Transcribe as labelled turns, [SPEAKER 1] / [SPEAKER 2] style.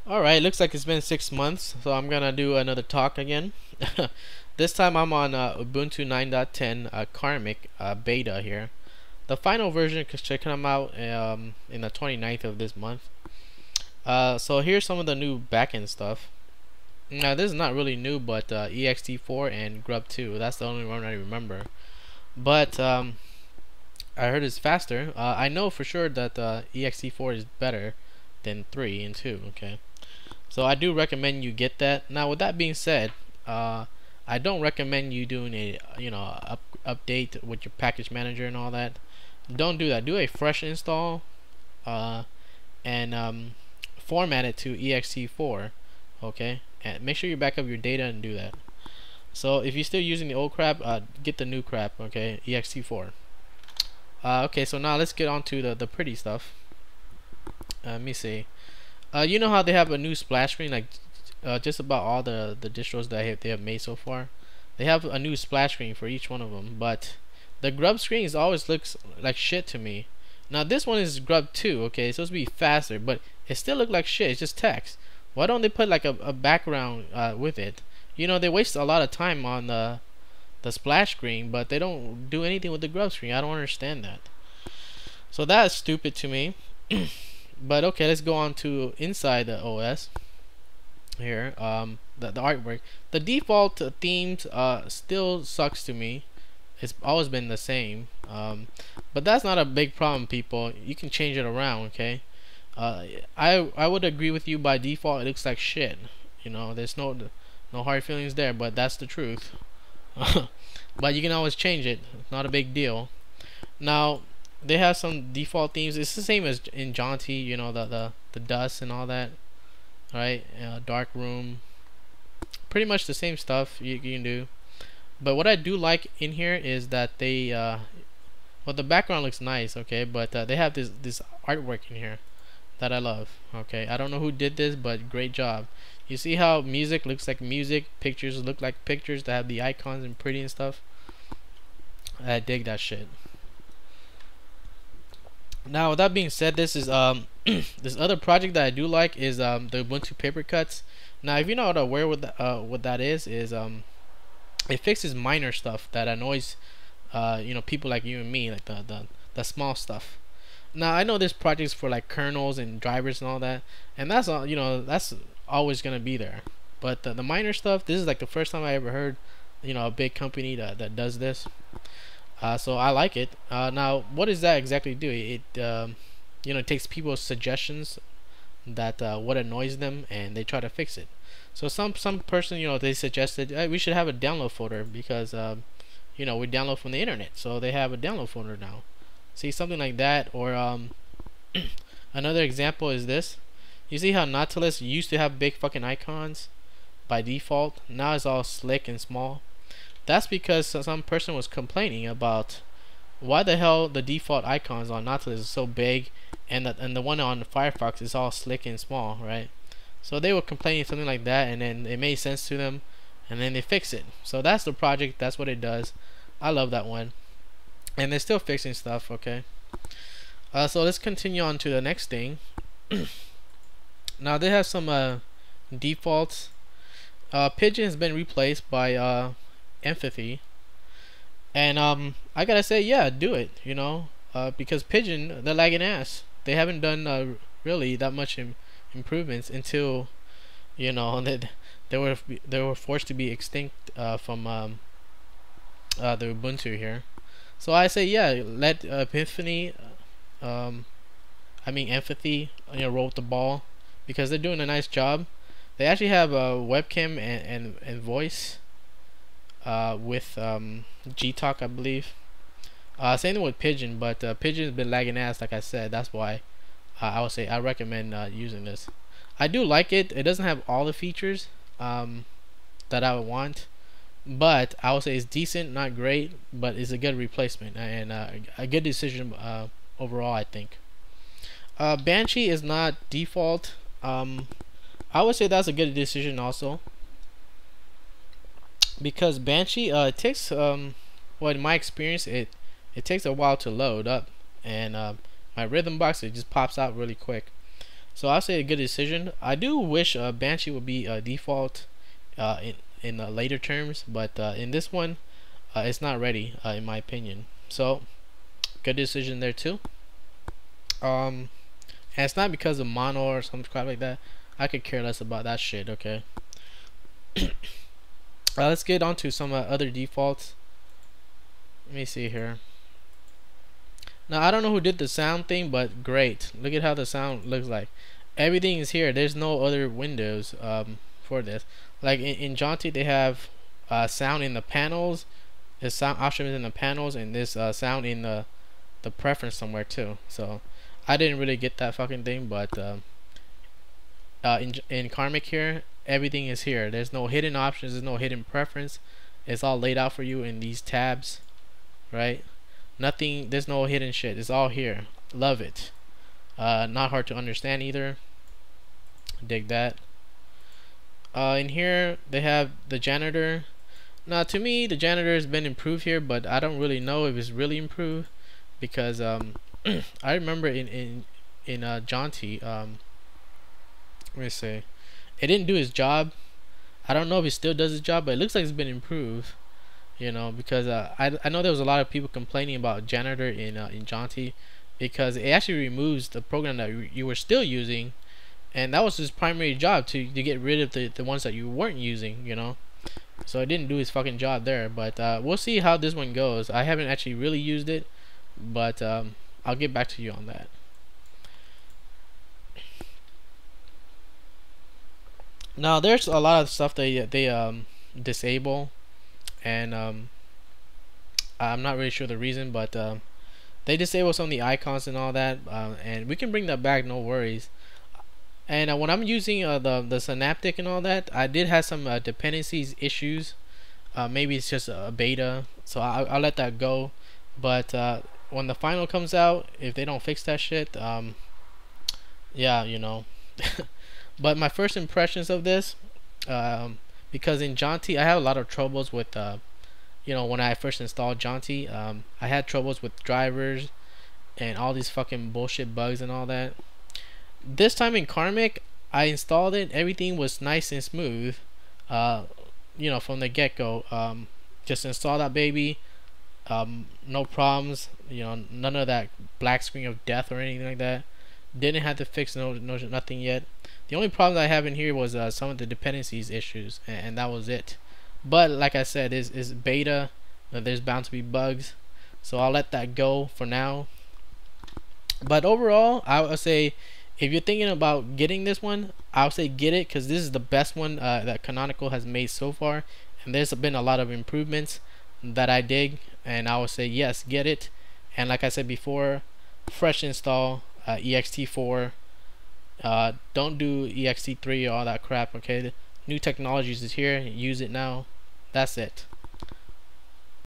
[SPEAKER 1] Alright, looks like it's been 6 months, so I'm gonna do another talk again. This time I'm on Ubuntu 9.10 Karmic beta here. The final version should come out in the 29th of this month. So here's some of the new backend stuff. Now this is not really new, but ext4 and grub2, that's the only one I remember. But I heard it's faster. I know for sure that ext4 is better than 3 and 2, okay? So I do recommend you get that. Now with that being said, I don't recommend you doing a update with your package manager and all that. Don't do that. Do a fresh install and format it to ext4, okay? And make sure you back up your data and do that. So if you're still using the old crap, get the new crap, okay? ext4. Okay, so now let's get on to the pretty stuff. Let me see. You know how they have a new splash screen, like just about all the distros that they have made so far. They have a new splash screen for each one of them, but the grub screens always looks like shit to me. Now this one is grub 2, okay? It's supposed to be faster, but it still looks like shit. It's just text. Why don't they put like a background with it? You know, they waste a lot of time on the splash screen, but they don't do anything with the grub screen. I don't understand that. So that is stupid to me. But okay, let's go on to inside the OS here. The artwork, the default themes still sucks to me. It's always been the same, but that's not a big problem, people. You can change it around, okay? I would agree with you. By default it looks like shit, you know. There's no hard feelings there, but that's the truth. But you can always change it. It's not a big deal. Now they have some default themes. It's the same as in Jaunty, you know, the dust and all that, right? Dark room, pretty much the same stuff you can do. But what I do like in here is that they well, the background looks nice, okay, but they have this artwork in here that I love, okay? I don't know who did this, but great job. You see how music looks like music, pictures look like pictures, that have the icons and pretty and stuff. I dig that shit. Now with that being said, this is this other project that I do like is the Ubuntu paper cuts. Now if you're not aware what that is it fixes minor stuff that annoys people like you and me, like the small stuff. Now I know there's projects for like kernels and drivers and all that, and that's all, that's always gonna be there. But the minor stuff, this is like the first time I ever heard a big company that does this. So I like it. Now what does that exactly do? It takes people's suggestions that what annoys them, and they try to fix it. So some person, they suggested, hey, we should have a download folder because we download from the internet, so they have a download folder now. See, something like that. Or another example is this. You see how Nautilus used to have big fucking icons by default? Now it's all slick and small. That's because some person was complaining about why the hell the default icons on Nautilus is so big and the one on Firefox is all slick and small, right? So they were complaining something like that, and then it made sense to them, and then they fix it. So that's the project. That's what it does. I love that one, and they're still fixing stuff, okay? So let's continue on to the next thing. Now they have some defaults. Pigeon has been replaced by Empathy, and I gotta say, yeah, do it, because Pigeon, they're lagging ass. They haven't done really that much improvements until they were forced to be extinct from the Ubuntu here. So I say, yeah, let Empathy roll with the ball, because they're doing a nice job. They actually have a webcam and voice with Gtalk, I believe. Same thing with Pigeon, but Pigeon's been lagging ass, like I said. That's why I would say I recommend using this. I do like it. It doesn't have all the features that I would want, but I would say it's decent, not great, but it's a good replacement and a good decision overall, I think. Banshee is not default. I would say that's a good decision also, because Banshee it takes well, in my experience, it takes a while to load up, and my rhythm box, it just pops out really quick. So I'll say a good decision. I do wish Banshee would be default in later terms, but in this one, it's not ready in my opinion. So good decision there too. And it's not because of mono or some crap like that. I could care less about that shit. Okay. Let's get on to some other defaults. Let me see here. Now I don't know who did the sound thing, but great. Look at how the sound looks like. Everything is here. There's no other windows for this. Like in Jaunty, they have sound in the panels. This sound option is in the panels, and this sound in the preference somewhere too. So I didn't really get that fucking thing, but in Karmic here, everything is here. There's no hidden options. There's no hidden preference. It's all laid out for you in these tabs, right? Nothing. There's no hidden shit. It's all here. Love it. Not hard to understand either. Dig that. In here they have the janitor. Now to me the janitor has been improved here, but I don't really know if it's really improved, because I remember in Jaunty, let me see, it didn't do his job. I don't know if it still does his job, but it looks like it's been improved, you know, because I know there was a lot of people complaining about janitor in Jaunty, because it actually removes the program that you were still using, and that was his primary job, to get rid of the ones that you weren't using, you know. So it didn't do his fucking job there, but we'll see how this one goes. I haven't actually really used it, but I'll get back to you on that. Now there's a lot of stuff they disable, and I'm not really sure the reason, but they disable some of the icons and all that, and we can bring that back, no worries. And when I'm using the synaptic and all that, I did have some dependencies issues. Maybe it's just a beta, so I'll let that go. But when the final comes out, if they don't fix that shit, yeah, you know. But my first impressions of this, because in Jaunty I have a lot of troubles with, you know, when I first installed Jaunty, I had troubles with drivers and all these fucking bullshit bugs and all that. This time in Karmic, I installed it. Everything was nice and smooth, you know, from the get-go. Just install that baby, no problems, you know, none of that black screen of death or anything like that. Didn't have to fix nothing yet. The only problem I have in here was some of the dependencies issues, and that was it. But like I said, is beta. There's bound to be bugs, so I'll let that go for now. But overall, I would say, if you're thinking about getting this one, I would say get it, because this is the best one that Canonical has made so far, and there's been a lot of improvements that I dig, and I would say yes, get it. And like I said before, fresh install, ext4, don't do ext3 or all that crap. Okay, the new technologies is here, use it now. That's it.